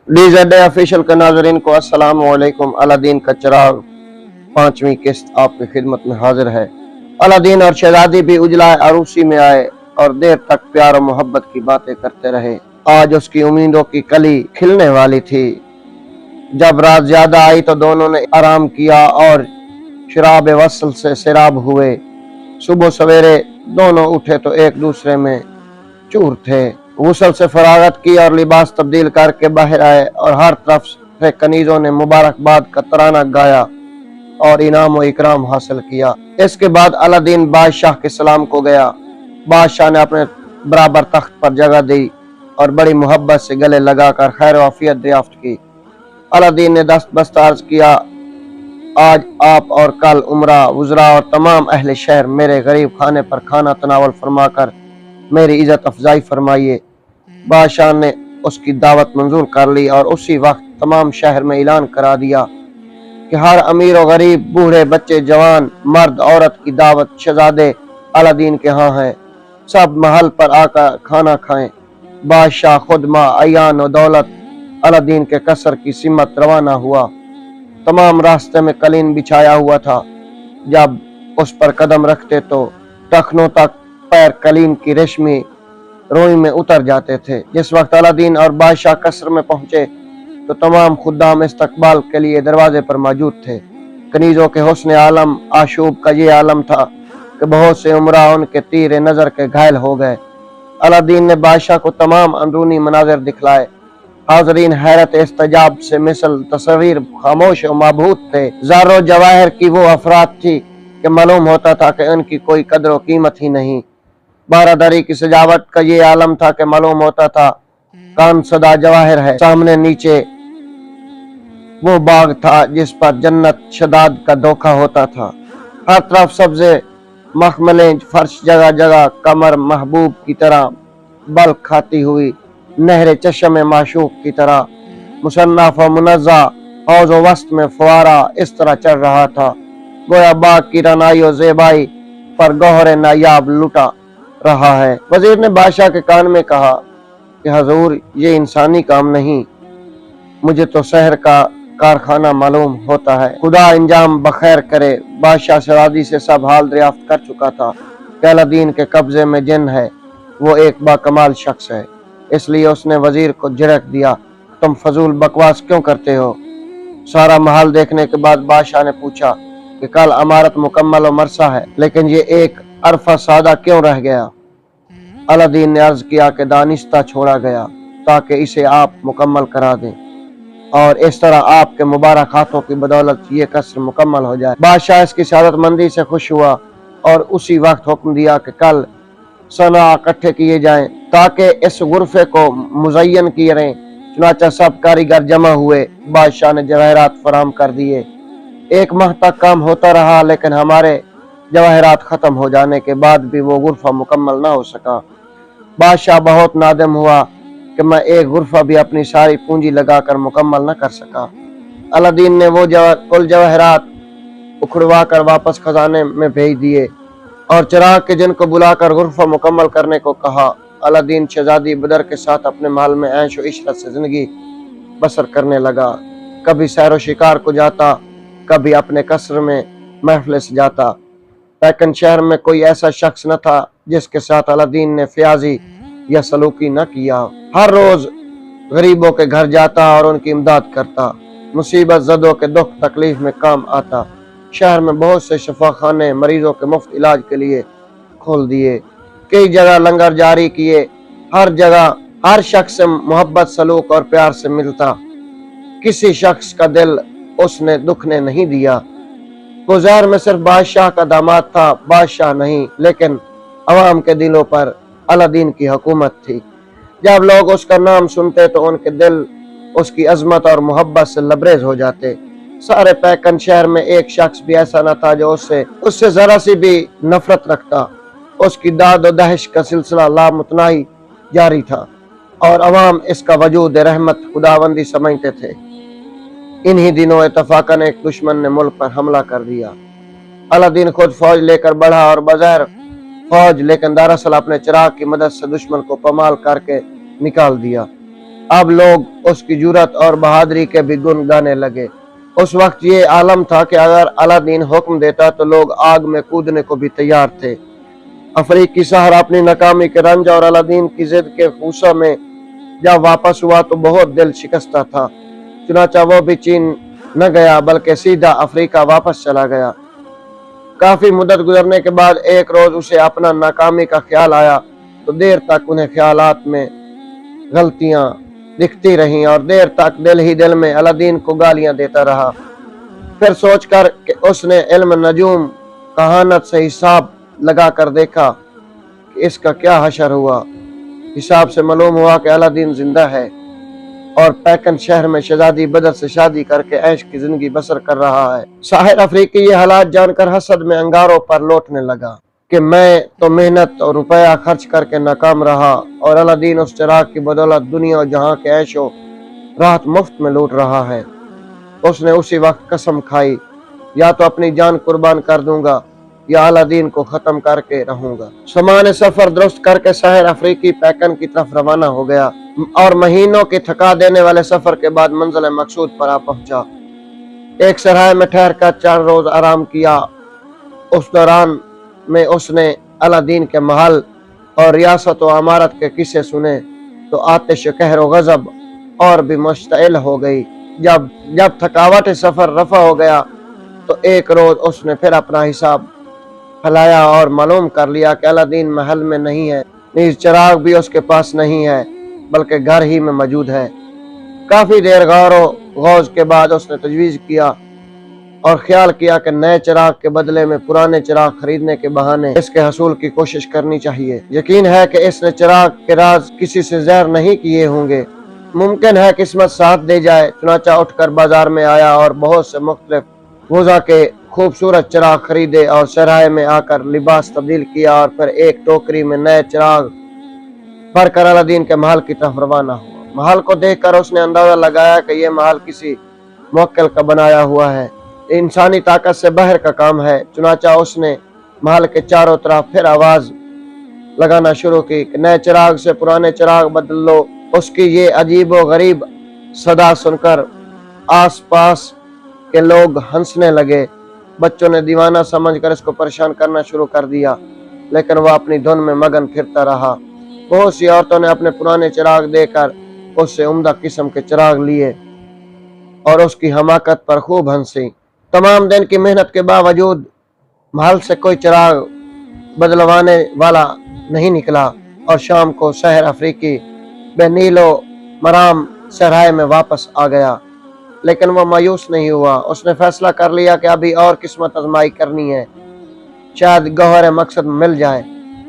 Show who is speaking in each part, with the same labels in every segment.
Speaker 1: DZD official के नाजरीन को अस्सलाम वालेकुम। अलादीन का चिराग 5वीं किस्त आपकी खिदमत में हाजिर है। अलादीन और शहजादी भी उजला अरूसी में आए और देर तक प्यार और मोहब्बत की बातें करते रहे। आज उसकी उम्मीदों की कली खिलने वाली थी। जब रात ज्यादा आई तो दोनों ने आराम किया और शराब वसल से सैराब हुए। सुबह सवेरे दोनों उठे तो एक दूसरे में चूर थे। गुस्ल से फरागत की और लिबास तब्दील करके बाहर आए और हर तरफ से कनीजों ने मुबारकबाद का तराना गाया और इनाम व इकराम हासिल किया। इसके बाद अलादीन बादशाह के सलाम को गया। बादशाह ने अपने बराबर तख्त पर जगह दी और बड़ी मोहब्बत से गले लगाकर खैर वाफियत दरियाफ्त की। अलादीन ने दस्तबस्त अर्ज किया, आज आप और कल उमरा, वज़रा और तमाम अहले शहर मेरे गरीब खाने पर खाना तनावल फरमाकर मेरी इज्जत अफजाई फरमाइए। बादशाह ने उसकी दावत मंजूर कर ली और उसी वक्त तमाम शहर में ऐलान करा दिया कि हर अमीर और गरीब, बूढ़े बच्चे, जवान, मर्द, औरत की दावत शहजादे अलादीन के यहाँ है। सब महल पर आकर खाना खाएं। बादशाह खुद माँ अयान और दौलत अलादीन के कसर की सिमत रवाना हुआ। तमाम रास्ते में कलीन बिछाया हुआ था। जब उस पर कदम रखते तो टखनों तक पैर कलीन की रेशमी रोई में उतर जाते थे। जिस वक्त अलादीन और बादशाह कसर में पहुंचे तो तमाम खुद्दाम इस्तकबाल के लिए दरवाजे पर मौजूद थे। कनीजों के हुस्न आलम आशूब का ये आलम था कि बहुत से उमरा उनके तीर नजर के घायल हो गए। अलादीन ने बादशाह को तमाम अंदरूनी मनाजिर दिखलाए। हाजरीन हैरत इस्तजाब से मिसल तस्वीर खामोश और मबहूत थे। ज़र्रो जवाहर की वो अफराद थी कि मालूम होता था कि उनकी कोई कदर व कीमत ही नहीं। बारादरी की सजावट का ये आलम था कि मालूम होता था कान सदा जवाहर है। सामने नीचे वो बाग था जिस पर जन्नत शदाद का धोखा होता था। हर तरफ सब्जे मखमलें, फर्श जगह जगह कमर महबूब की तरह बल खाती हुई, नहरे चश्मे माशूक की तरह मुसन्नफ और मुनज़्ज़ा हौज़ व वस्त में फुआरा इस तरह चल रहा था गोया बाग की रनाई और ज़ेबाई पर गौहर नायाब लुटा रहा है। वजीर ने बादशाह के कान में कहा कि हजूर, ये इंसानी काम नहीं, मुझे तो शहर का कारखाना मालूम होता है। खुदा इंजाम बखैर करे। बादशाह शहजादी से सब हाल दरियाफ्त कर चुका था कि अलादीन के कब्जे में जिन है, वो एक बाकमाल शख्स है। इसलिए उसने वजीर को झिड़क दिया, तुम फजूल बकवास क्यों करते हो? सारा महल देखने के बाद बादशाह ने पूछा कि कल अमारत मुकम्मल और मरसा है, लेकिन ये एक अरफा सादा क्यों रह गया? अलादीन ने अर्ज किया कि दानिस्ता छोड़ा गया ताकि इसे आप मुकम्मल करा दें और इस तरह आपके मुबारक हाथों की बदौलत ये कसर मुकम्मल हो जाए। बादशाह इसकी सआदतमंदी से खुश हुआ और उसी वक्त हुक्म दिया कि कल सना इकट्ठे किए जाएं ताकि इस गुरफे को मुज़य्यन किए रहें। चुनाचा सब कारीगर जमा हुए। बादशाह ने जवाहरात फराम कर दिए। एक माह तक काम होता रहा, लेकिन हमारे जवाहरात खत्म हो जाने के बाद भी वो गुरफा मुकम्मल ना हो सका। बादशाह बहुत नादम हुआ कि मैं एक गुरफा भी अपनी सारी पूंजी लगाकर मुकम्मल न कर सका। अलादीन ने वो कुल जवाहरात उखड़वा कर वापस खजाने में भेज दिए और चिराग के जिन को बुलाकर गुरफा मुकम्मल करने को कहा। अलादीन शहजादी बदर के साथ अपने महल में ऐश व इशरत से जिंदगी बसर करने लगा। कभी सैर शिकार को जाता, कभी अपने कसर में महफिल से जाता। पैकन शहर में कोई ऐसा शख्स न था जिसके साथ अलादीन ने फ्याजी या सलूकी न किया। हर रोज गरीबों के घर जाता और उनकी इमदाद करता। मुसीबत ज़दों के दुख तकलीफ में काम आता। शहर में बहुत से शफाखाने मरीजों के मुफ्त इलाज के लिए खोल दिए। कई जगह लंगर जारी किए। हर जगह हर शख्स से मोहब्बत, सलूक और प्यार से मिलता। किसी शख्स का दिल उसने दुखने नहीं दिया। गुज़ार में सिर्फ बादशाह का दामाद था, बादशाह नहीं, लेकिन अवाम के दिलों पर अलादीन की हुकूमत थी। जब लोग उसका नाम सुनते तो उनके दिल उसकी अजमत और मोहब्बत से लबरेज हो जाते। सारे पैकन शहर में एक शख्स भी ऐसा न था जो उससे जरा सी भी नफरत रखता। उसकी दाद और दहश का सिलसिला लामुतनाही जारी था और अवाम इसका वजूद रहमत खुदावंदी समझते थे। इन्हीं दिनों इत्तफाकन एक दुश्मन ने मुल्क पर हमला कर दिया। अलादीन खुद फौज लेकर बढ़ा और बगैर फौज लेकिन दरअसल अपने चिराग की मदद से दुश्मन को पमाल करके निकाल दिया। اب لوگ اس کی جرات اور بہادری کے بھی گن گانے لگے۔ اس وقت یہ عالم تھا کہ اگر الادین حکم دیتا تو لوگ آگ میں کودنے کو بھی تیار تھے۔ افریقی سحر اپنی ناکامی کے رنج اور الادین کی ضد کے غصے میں جب واپس ہوا تو بہت دل شکستہ تھا۔ چنانچہ وہ بھی چین نہ گیا بلکہ سیدھا افریقہ واپس چلا گیا۔ کافی مدت گزرنے کے بعد ایک روز اسے اپنا ناکامی کا خیال آیا تو دیر تک انہیں خیالات میں غلطیاں دکھتی رہیں اور دیر تک دل ہی دل میں الادین کو گالیاں دیتا رہا۔ پھر سوچ کر کہ اس نے علم نجوم کہانت سے حساب لگا کر دیکھا کہ اس کا کیا حشر ہوا۔ حساب سے معلوم ہوا کہ الادین زندہ ہے اور پیکن شہر میں شہزادی بدر سے شادی کر کے عیش کی زندگی بسر کر رہا ہے۔ ساحر افریقی یہ حالات جان کر حسد میں انگاروں پر لوٹنے لگا کہ میں تو محنت اور روپیہ خرچ کر کے ناکام رہا اور الادین اس چراغ کی بدولت دنیا اور جہاں کے عیش و راحت مفت میں لوٹ رہا ہے۔ اس نے اسی وقت قسم کھائی، یا تو اپنی جان قربان کر دوں گا یا الادین کو ختم کر کے رہوں گا۔ سامان سفر درست کر کے ساحر افریقی پیکن کی طرف روانہ ہو گیا اور مہینوں کے تھکا دینے والے سفر کے بعد منزل مقصود پر آ پہنچا۔ ایک سرائے میں ٹھہر کر 4 روز آرام کیا۔ اس دوران میں اس نے الادین کے محل اور ریاست و عمارت کے قصے سنے تو آتش قہر و غضب اور بھی مشتعل ہو گئی۔ جب تھکاوٹ سفر رفع ہو گیا تو ایک روز اس نے پھر اپنا حساب پھیلایا اور معلوم کر لیا کہ الادین محل میں نہیں ہے، نیز چراغ بھی اس کے پاس نہیں ہے بلکہ گھر ہی میں موجود ہے۔ کافی دیر غور و غوض کے بعد اس نے تجویز کیا اور خیال کیا کہ نئے چراغ کے بدلے میں پرانے چراغ خریدنے کے بہانے اس کے حصول کی کوشش کرنی چاہیے۔ یقین ہے کہ اس نے چراغ کے راز کسی سے ظاہر نہیں کیے ہوں گے، ممکن ہے قسمت ساتھ دے جائے۔ چنانچہ اٹھ کر بازار میں آیا اور بہت سے مختلف وضع کے خوبصورت چراغ خریدے اور سرائے میں آ کر لباس تبدیل کیا اور پھر ایک ٹوکری میں نئے چراغ بھر کر الادین کے محل کی طرف روانہ ہوا۔ محل کو دیکھ کر اس نے اندازہ لگایا کہ یہ محل کسی موکل کا بنایا ہوا ہے، انسانی طاقت سے باہر کا کام ہے۔ چنانچہ اس نے محل کے چاروں طرف پھر آواز لگانا شروع کی کہ نئے چراغ سے پرانے چراغ بدل لو۔ اس کی یہ عجیب و غریب صدا سن کر آس پاس کے لوگ ہنسنے لگے۔ بچوں نے دیوانہ سمجھ کر اس کو پریشان کرنا شروع کر دیا، لیکن وہ اپنی دھن میں مگن پھرتا رہا۔ بہت سی عورتوں نے اپنے پرانے چراغ دے کر اس سے عمدہ قسم کے چراغ لیے اور اس کی حماقت پر خوب ہنسی۔ تمام دن کی محنت کے باوجود محل سے کوئی چراغ بدلوانے والا نہیں نکلا اور شام کو ساحر افریقی بے نیل و مرام سرائے میں واپس آ گیا، لیکن وہ مایوس نہیں ہوا۔ اس نے فیصلہ کر لیا کہ ابھی اور قسمت آزمائی کرنی ہے، شاید گوہر مقصد مل جائے۔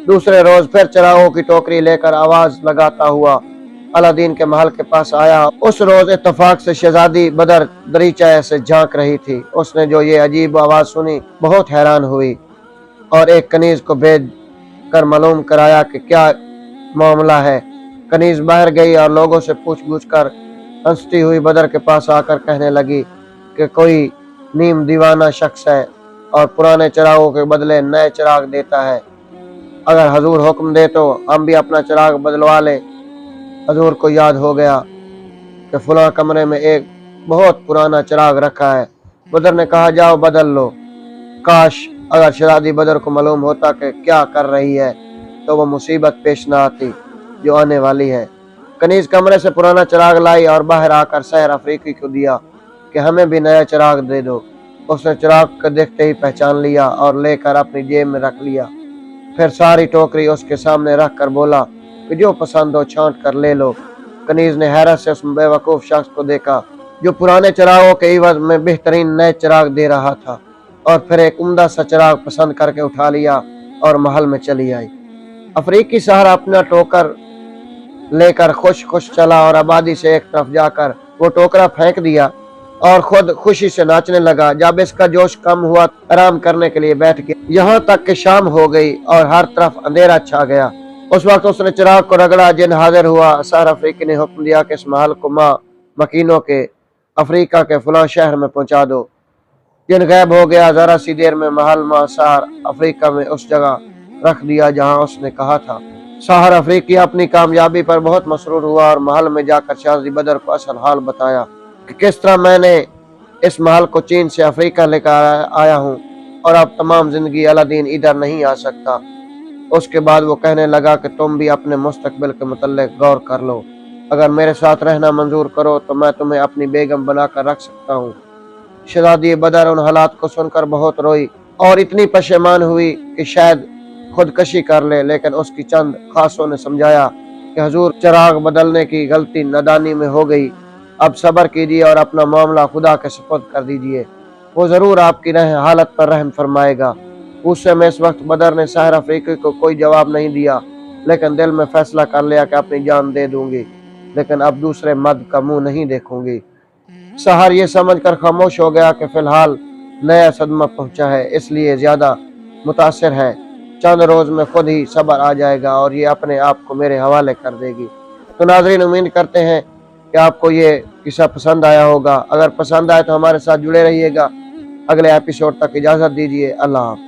Speaker 1: دوسرے روز پھر چراغوں کی ٹوکری لے کر آواز لگاتا ہوا الادین کے محل کے پاس آیا۔ اس روز اتفاق سے شہزادی بدر دریچہ سے جھانک رہی تھی۔ اس نے جو یہ عجیب آواز سنی بہت حیران ہوئی اور ایک کنیز کو بھیج کر معلوم کرایا کہ کیا معاملہ ہے۔ کنیز باہر گئی اور لوگوں سے پوچھ گچھ کر ہنستی ہوئی بدر کے پاس آ کر کہنے لگی کہ کوئی نیم دیوانہ شخص ہے اور پرانے چراغوں کے بدلے نئے چراغ دیتا ہے۔ اگر حضور حکم دے تو ہم بھی اپنا چراغ بدلوا لیں۔ حضور کو یاد ہو گیا کہ فلاں کمرے میں ایک بہت پرانا چراغ رکھا ہے۔ بدر نے کہا جاؤ بدل لو۔ کاش اگر شہزادی بدر کو معلوم ہوتا کہ کیا کر رہی ہے تو وہ مصیبت پیش نہ آتی جو آنے والی ہے۔ کنیز کمرے سے پرانا چراغ لائی اور باہر آ کر ساحر افریقی کو دیا کہ ہمیں بھی نیا چراغ دے دو۔ اس نے چراغ کو دیکھتے ہی پہچان لیا اور لے کر اپنی جیب میں رکھ لیا۔ پھر ساری ٹوکری اس کے سامنے رکھ کر بولا کہ جو پسند ہو چھانٹ کر لے لو۔ کنیز نے حیرت سے اس بے وقوف شخص کو دیکھا جو پرانے چراغوں کے عوض میں بہترین نئے چراغ دے رہا تھا، اور پھر ایک عمدہ سا چراغ پسند کر کے اٹھا لیا اور محل میں چلی آئی۔ افریقی سحر اپنا ٹوکر لے کر خوش چلا اور آبادی سے ایک طرف جا کر وہ ٹوکرا پھینک دیا اور خود خوشی سے ناچنے لگا۔ جب اس کا جوش کم ہوا آرام کرنے کے لیے بیٹھ گیا، یہاں تک کہ شام ہو گئی اور ہر طرف اندھیرا چھا گیا۔ اس وقت اس نے چراغ کو رگڑا، جن حاضر ہوا۔ ساحر افریقی نے حکم دیا کہ اس محل کو ماں مکینوں کے افریقہ کے فلاں شہر میں پہنچا دو۔ جن غائب ہو گیا۔ ذرا سی دیر میں محل ماں ساحر افریقہ میں اس جگہ رکھ دیا جہاں اس نے کہا تھا۔ साहर अफ्रीकी अपनी कामयाबी पर बहुत मसरूर हुआ और महल में जाकर शाहजी बदर को असल हाल बताया कि किस तरह मैंने इस महल को चीन से अफ्रीका लेकर आया हूँ और अब तमाम जिंदगी अलादीन इधर नहीं आ सकता। उसके बाद वो कहने लगा कि तुम भी अपने मुस्तकबिल के मुतल्लिक गौर कर लो। अगर मेरे साथ रहना मंजूर करो तो मैं तुम्हें अपनी बेगम बनाकर रख सकता हूँ। शहजादी बदर उन हालात को सुनकर बहुत रोई और इतनी पशेमान हुई कि शायद खुदकशी कर ले, लेकिन उसकी चंद खासों ने समझाया कि हुजूर, चिराग बदलने की गलती नादानी में हो गई। अब सब्र कीजिए और अपना मामला खुदा के सुपुर्द कर दीजिए, वो जरूर आपकी हालत पर रहम फरमाएगा। गुस्से में इस वक्त बदर ने साहिर अफ्रीकी को कोई जवाब नहीं दिया, लेकिन दिल में फैसला कर लिया कि अपनी जान दे दूंगी, लेकिन अब दूसरे मर्द का मुंह नहीं देखूंगी। सहर ये समझकर खामोश हो गया कि फिलहाल नया सदमा पहुंचा है, इसलिए ज्यादा मुतासिर है। चंद रोज में खुद ही सब्र आ जाएगा और ये अपने आप को मेरे हवाले कर देगी। तो नाज़रीन, उम्मीद करते हैं कि आपको ये किस्सा पसंद आया होगा। अगर पसंद आए तो हमारे साथ जुड़े रहिएगा। अगले एपिसोड तक इजाजत दीजिए। अल्लाह हाफ़िज़।